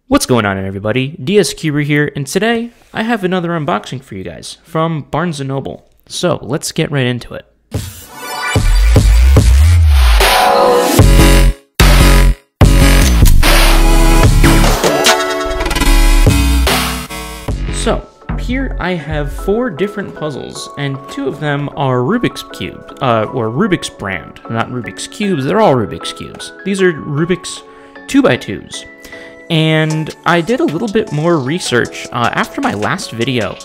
What's going on, everybody? DSCuber here, and today I have another unboxing for you guys from Barnes & Noble. So let's get right into it. So here I have 4 different puzzles, and 2 of them are Rubik's Cube, or Rubik's brand, not Rubik's Cubes. They're all Rubik's Cubes. These are Rubik's 2x2s. And I did a little bit more research after my last video,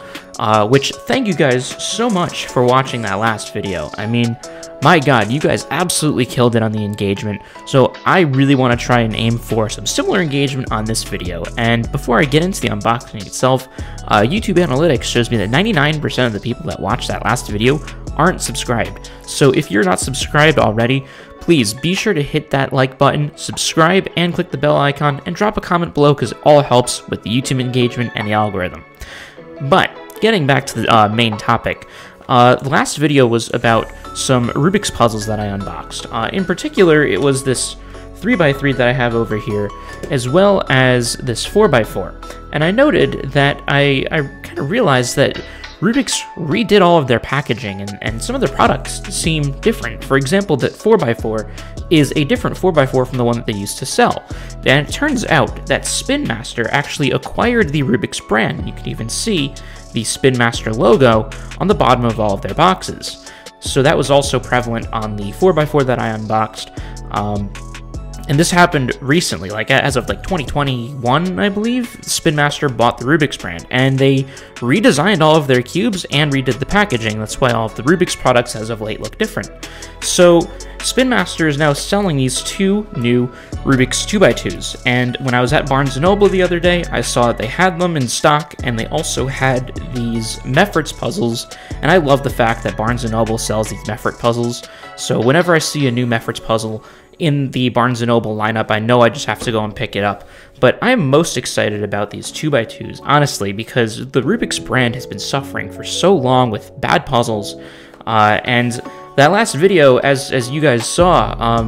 which thank you guys so much for watching that last video. I mean, my god, you guys absolutely killed it on the engagement, so I really want to try and aim for some similar engagement on this video. And before I get into the unboxing itself, YouTube Analytics shows me that 99% of the people that watched that last video aren't subscribed. So if you're not subscribed already, please be sure to hit that like button, subscribe, and click the bell icon, and drop a comment below because it all helps with the YouTube engagement and the algorithm. But getting back to the main topic, the last video was about some Rubik's puzzles that I unboxed. In particular, it was this 3x3 that I have over here, as well as this 4x4. And I noted that I kind of realized that Rubik's redid all of their packaging, and some of their products seem different. For example, that 4x4 is a different 4x4 from the one that they used to sell. And it turns out that Spin Master actually acquired the Rubik's brand. You can even see the Spin Master logo on the bottom of all of their boxes. So that was also prevalent on the 4x4 that I unboxed. And this happened recently, like as of like 2021, I believe. Spin Master bought the Rubik's brand, and they redesigned all of their cubes and redid the packaging. That's why all of the Rubik's products as of late look different. So Spin Master is now selling these 2 new Rubik's 2x2s, and when I was at Barnes & Noble the other day, I saw that they had them in stock, and they also had these Mefferts puzzles, and I love the fact that Barnes & Noble sells these Meffert puzzles. So whenever I see a new Mefferts puzzle in the Barnes & Noble lineup, I know I just have to go and pick it up. But I'm most excited about these 2x2s, honestly, because the Rubik's brand has been suffering for so long with bad puzzles. And that last video, as you guys saw,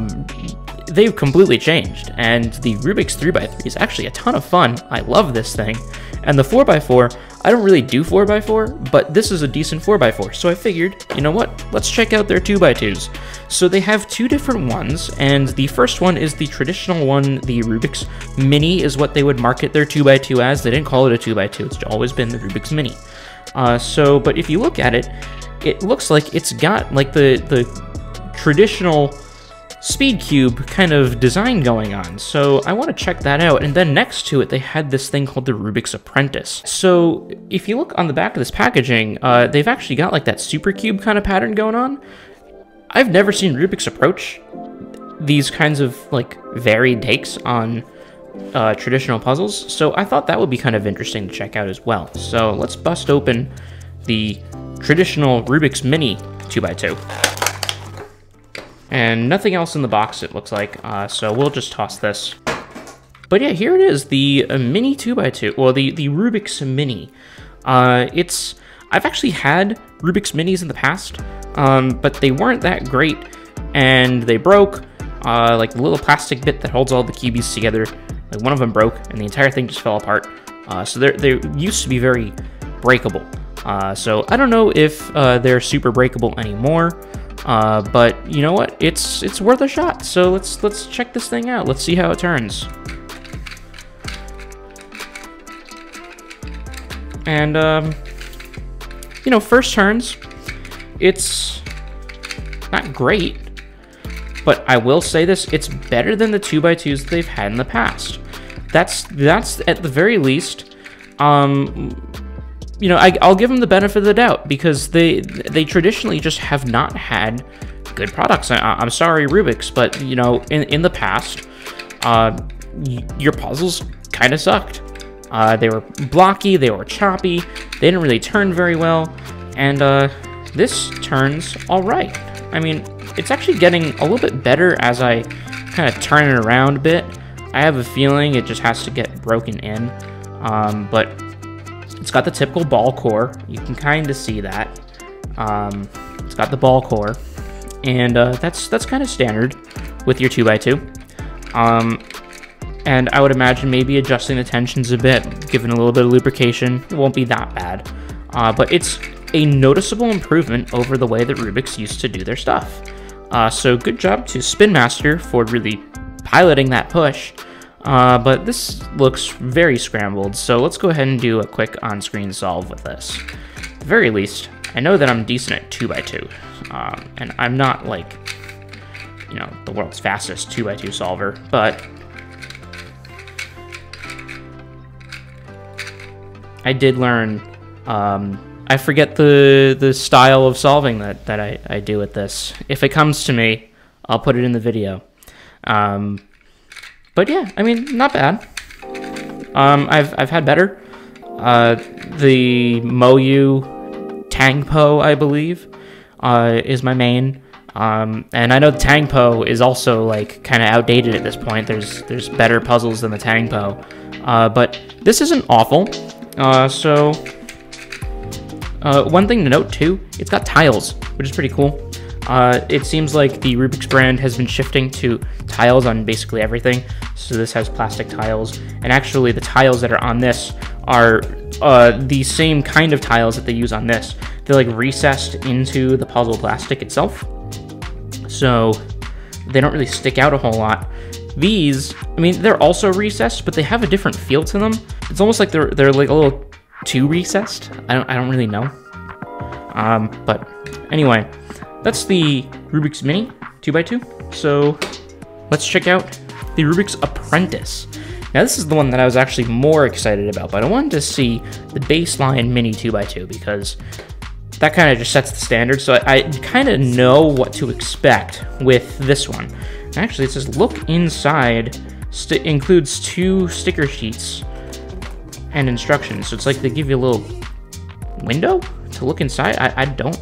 they've completely changed. And the Rubik's 3x3 is actually a ton of fun. I love this thing. And the 4x4, I don't really do 4x4, but this is a decent 4x4. So I figured, you know what? Let's check out their 2x2s. So they have 2 different ones, and the first one is the traditional one. The Rubik's Mini is what they would market their 2x2 as. They didn't call it a 2x2. It's always been the Rubik's Mini. But if you look at it, it looks like it's got like the traditional Speed Cube kind of design going on, so I want to check that out. And then next to it, they had this thing called the Rubik's Apprentice. So if you look on the back of this packaging, they've actually got like that Super Cube kind of pattern going on. I've never seen Rubik's approach these kinds of like varied takes on traditional puzzles, so I thought that would be kind of interesting to check out as well. So let's bust open the traditional Rubik's Mini 2x2. And nothing else in the box, it looks like, so we'll just toss this. But yeah, here it is, the Mini 2x2, well, the Rubik's Mini. I've actually had Rubik's Minis in the past, but they weren't that great, and they broke. Like the little plastic bit that holds all the cubies together, like one of them broke, and the entire thing just fell apart. So they used to be very breakable. So I don't know if they're super breakable anymore. But you know what? It's worth a shot. So let's check this thing out. Let's see how it turns. And you know, first turns, it's not great, but I will say this: it's better than the 2x2s that they've had in the past. That's at the very least. You know, I'll give them the benefit of the doubt, because they traditionally just have not had good products. I'm sorry, Rubik's, but you know, in the past, your puzzles kind of sucked. They were blocky, they were choppy, they didn't really turn very well, and this turns all right. I mean, it's actually getting a little bit better as I kind of turn it around a bit. I have a feeling it just has to get broken in, but it's got the typical ball core. You can kind of see that. It's got the ball core, and that's kind of standard with your 2x2. And I would imagine maybe adjusting the tensions a bit, giving a little bit of lubrication. It won't be that bad. But it's a noticeable improvement over the way that Rubik's used to do their stuff. So good job to Spin Master for really piloting that push. But this looks very scrambled, so let's go ahead and do a quick on-screen solve with this. At the very least, I know that I'm decent at 2x2, and I'm not like, you know, the world's fastest 2x2 solver, but I did learn. I forget the style of solving that I do with this. If it comes to me, I'll put it in the video. But yeah, I mean, not bad. I've had better. The Moyu Tangpo, I believe, is my main. And I know the Tangpo is also like kind of outdated at this point. There's better puzzles than the Tangpo. But this isn't awful. One thing to note too, it's got tiles, which is pretty cool. It seems like the Rubik's brand has been shifting to tiles on basically everything. So this has plastic tiles, and actually the tiles that are on this are the same kind of tiles that they use on this. They're like recessed into the puzzle plastic itself, so they don't really stick out a whole lot. These, I mean, they're also recessed, but they have a different feel to them. It's almost like they're like a little too recessed. I don't really know. But anyway, that's the Rubik's Mini 2x2. So let's check out the Rubik's Apprentice. Now this is the one that I was actually more excited about, but I wanted to see the baseline Mini 2x2 because that kind of just sets the standard. So I kind of know what to expect with this one. Actually, it says look inside. Includes 2 sticker sheets and instructions. So it's like they give you a little window to look inside. I don't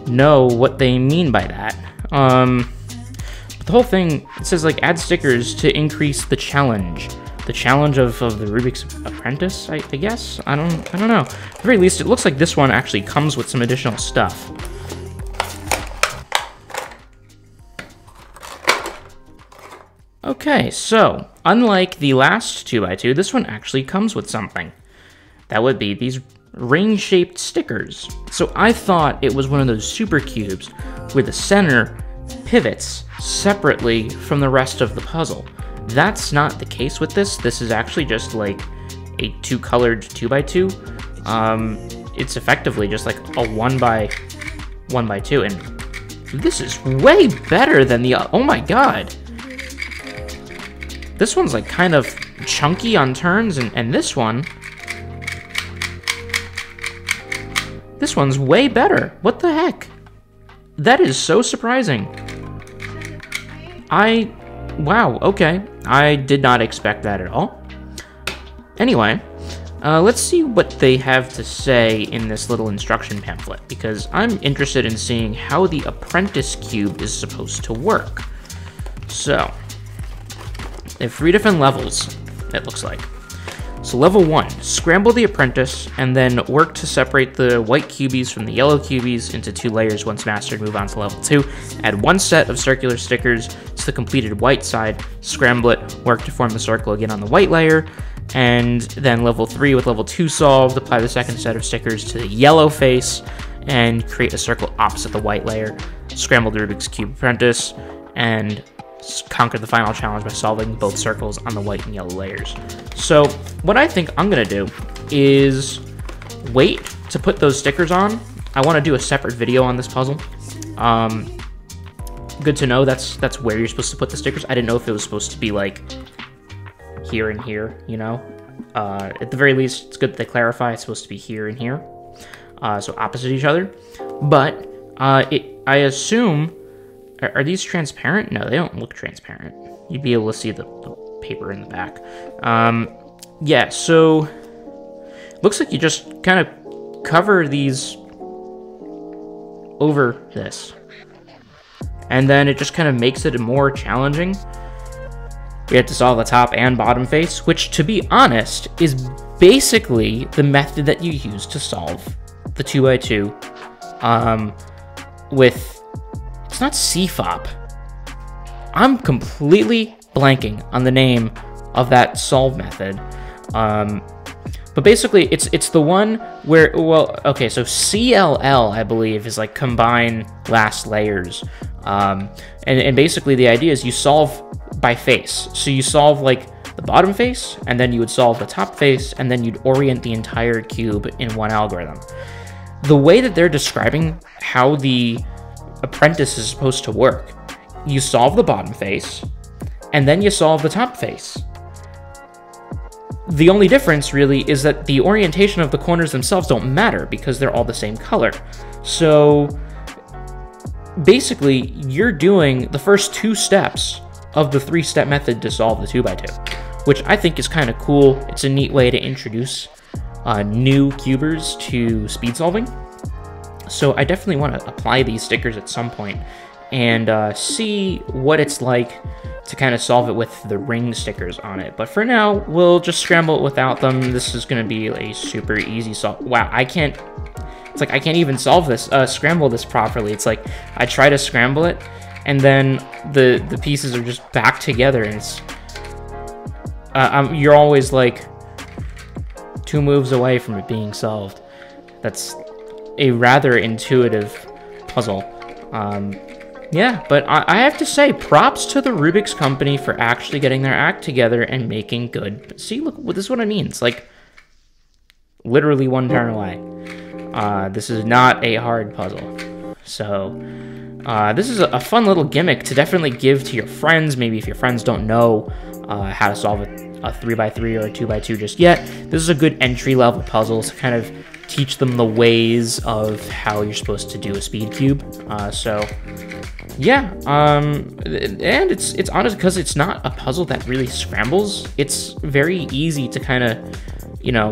know what they mean by that. But the whole thing, it says like add stickers to increase the challenge. The challenge of the Rubik's Apprentice, I guess? I don't know. At the very least, it looks like this one actually comes with some additional stuff. Okay, so unlike the last 2x2, this one actually comes with something. That would be these ring-shaped stickers. So I thought it was one of those super cubes where the center pivots separately from the rest of the puzzle. That's not the case with this. This is actually just like a 2-colored 2x2. It's effectively just like a 1x2, and this is way better than the, oh my god. This one's like kind of chunky on turns, and this one's way better. What the heck? That is so surprising. Wow, okay. I did not expect that at all. Anyway, let's see what they have to say in this little instruction pamphlet, because I'm interested in seeing how the Apprentice Cube is supposed to work. So, they have 3 different levels, it looks like. So level 1, scramble the Apprentice, and then work to separate the white cubies from the yellow cubies into 2 layers. Once mastered, move on to level 2. Add 1 set of circular stickers to the completed white side, scramble it, work to form the circle again on the white layer, and then level 3 with level 2 solved, apply the second set of stickers to the yellow face, and create a circle opposite the white layer. Scramble the Rubik's Cube Apprentice, and conquer the final challenge by solving both circles on the white and yellow layers. So what I think I'm gonna do is wait to put those stickers on. I want to do a separate video on this puzzle. Good to know that's where you're supposed to put the stickers. I didn't know if it was supposed to be like here and here, you know. At the very least, it's good that they clarify it's supposed to be here and here, so opposite each other. But I assume, are these transparent? No, they don't look transparent. You'd be able to see the paper in the back. Yeah, so looks like you just kind of cover these over this, and then it just kind of makes it more challenging. You have to solve the top and bottom face, which, to be honest, is basically the method that you use to solve the 2x2 with, it's not CFOP. I'm completely blanking on the name of that solve method. But basically, it's the one where, well, okay, so CLL, I believe, is like combine last layers. And basically the idea is you solve by face. So you solve like the bottom face, and then you would solve the top face, and then you'd orient the entire cube in one algorithm. The way that they're describing how the apprentice is supposed to work, you solve the bottom face, and then you solve the top face. The only difference really is that the orientation of the corners themselves don't matter because they're all the same color. So basically, you're doing the first 2 steps of the 3-step method to solve the 2x2, which I think is kind of cool. It's a neat way to introduce new cubers to speed solving. So I definitely want to apply these stickers at some point and see what it's like to kind of solve it with the ring stickers on it. But for now, we'll just scramble it without them. This is going to be a super easy solve. Wow, it's like I can't even solve this, scramble this properly. It's like I try to scramble it, and then the pieces are just back together, and it's you're always like 2 moves away from it being solved. That's a rather intuitive puzzle. Yeah, but I have to say, props to the Rubik's Company for actually getting their act together and making good. See, look, this is what I mean. It's like literally 1 turn away. This is not a hard puzzle. So this is a fun little gimmick to definitely give to your friends. Maybe if your friends don't know how to solve a 3x3 or a 2x2 just yet, this is a good entry-level puzzle to kind of teach them the ways of how you're supposed to do a speed cube. So yeah, and it's honest because it's not a puzzle that really scrambles. It's very easy to kind of, you know,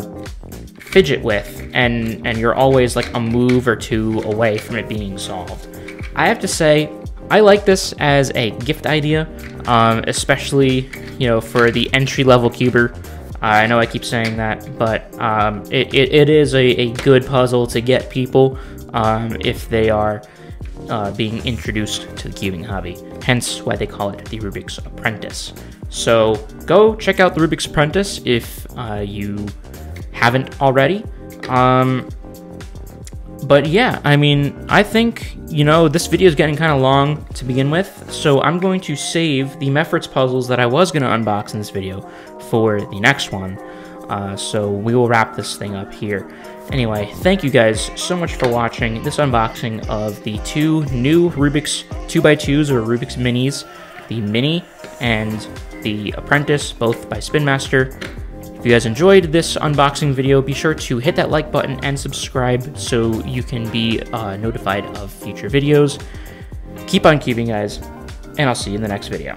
fidget with, and you're always like a move or 2 away from it being solved. I have to say, I like this as a gift idea, especially, you know, for the entry-level cuber. I know I keep saying that, but it is a good puzzle to get people if they are being introduced to the cubing hobby, hence why they call it the Rubik's Apprentice. So go check out the Rubik's Apprentice if you haven't already. But yeah, I mean, I think, you know, this video is getting kind of long to begin with, so I'm going to save the Mefferts puzzles that I was going to unbox in this video for the next one. So we will wrap this thing up here. Anyway, thank you guys so much for watching this unboxing of the 2 new Rubik's 2x2s or Rubik's Minis, the Mini and the Apprentice, both by Spin Master. If you guys enjoyed this unboxing video, be sure to hit that like button and subscribe so you can be notified of future videos. Keep on cubing, guys, and I'll see you in the next video.